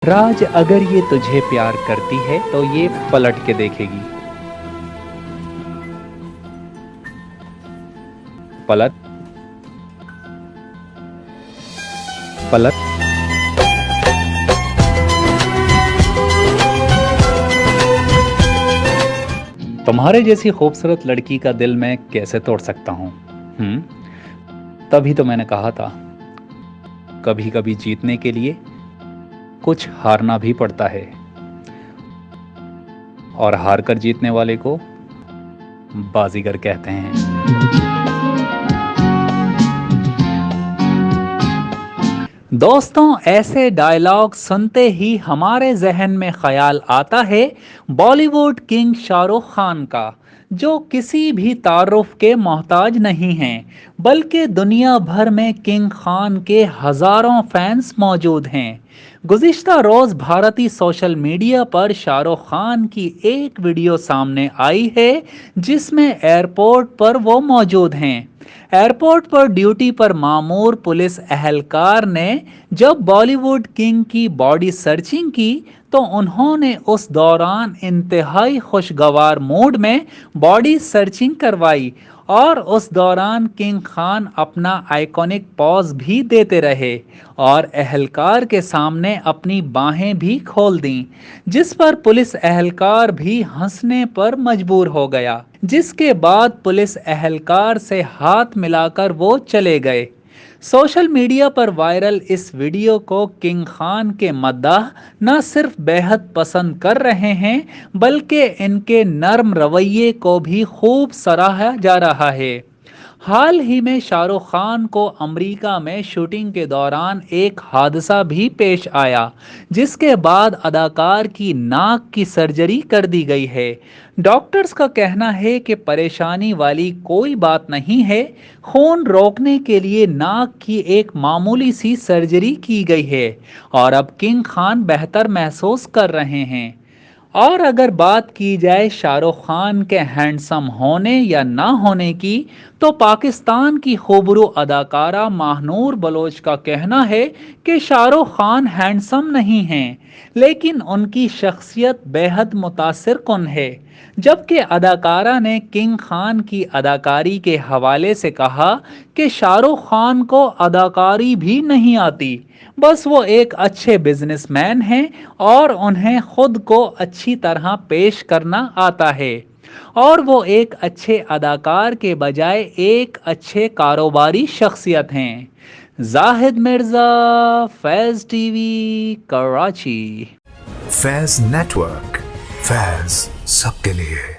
राज अगर ये तुझे प्यार करती है तो ये पलट के देखेगी। पलट पलट तुम्हारे जैसी खूबसूरत लड़की का दिल मैं कैसे तोड़ सकता हूँ। तभी तो मैंने कहा था, कभी कभी जीतने के लिए कुछ हारना भी पड़ता है, और हार कर जीतने वाले को बाजीगर कहते हैं। दोस्तों, ऐसे डायलॉग सुनते ही हमारे जहन में ख्याल आता है बॉलीवुड किंग शाहरुख खान का, जो किसी भी तारुफ के मोहताज नहीं हैं, बल्कि दुनिया भर में किंग खान के हज़ारों फैंस मौजूद हैं। गुज़िश्ता रोज़ भारतीय सोशल मीडिया पर शाहरुख खान की एक वीडियो सामने आई है, जिसमें एयरपोर्ट पर वो मौजूद हैं। एयरपोर्ट पर ड्यूटी पर मामूर पुलिस एहलकार ने जब बॉलीवुड किंग की बॉडी सर्चिंग की, तो उन्होंने उस दौरान इंतहाई खुशगवार मूड में बॉडी सर्चिंग करवाई, और उस दौरान किंग खान अपना आइकॉनिक पॉज भी देते रहे और एहलकार के सामने अपनी बाहें भी खोल दीं, जिस पर पुलिस एहलकार भी हंसने पर मजबूर हो गया, जिसके बाद पुलिस एहलकार से हाथ मिलाकर वो चले गए। सोशल मीडिया पर वायरल इस वीडियो को किंग खान के मद्दाह न सिर्फ बेहद पसंद कर रहे हैं, बल्कि इनके नर्म रवैये को भी खूब सराहा जा रहा है। हाल ही में शाहरुख खान को अमेरिका में शूटिंग के दौरान एक हादसा भी पेश आया, जिसके बाद अदाकार की नाक की सर्जरी कर दी गई है। डॉक्टर्स का कहना है कि परेशानी वाली कोई बात नहीं है, खून रोकने के लिए नाक की एक मामूली सी सर्जरी की गई है और अब किंग खान बेहतर महसूस कर रहे हैं। और अगर बात की जाए शाहरुख खान के हैंडसम होने या ना होने की, तो पाकिस्तान की खूबरू अदाकारा महानूर बलोच का कहना है कि शाहरुख खान हैंडसम नहीं हैं, लेकिन उनकी शख्सियत बेहद मुतासिर कुन है। जबकि अदाकारा ने किंग खान की अदाकारी के हवाले से कहा कि शाहरुख खान को अदाकारी भी नहीं आती, बस वो एक अच्छे बिजनेसमैन हैं और उन्हें खुद को अच्छी तरह पेश करना आता है, और वो एक अच्छे अदाकार के बजाय एक अच्छे कारोबारी शख्सियत हैं। जाहिद मिर्जा, फैज़ टीवी, कराची। फैज नेटवर्क, फैज सबके लिए।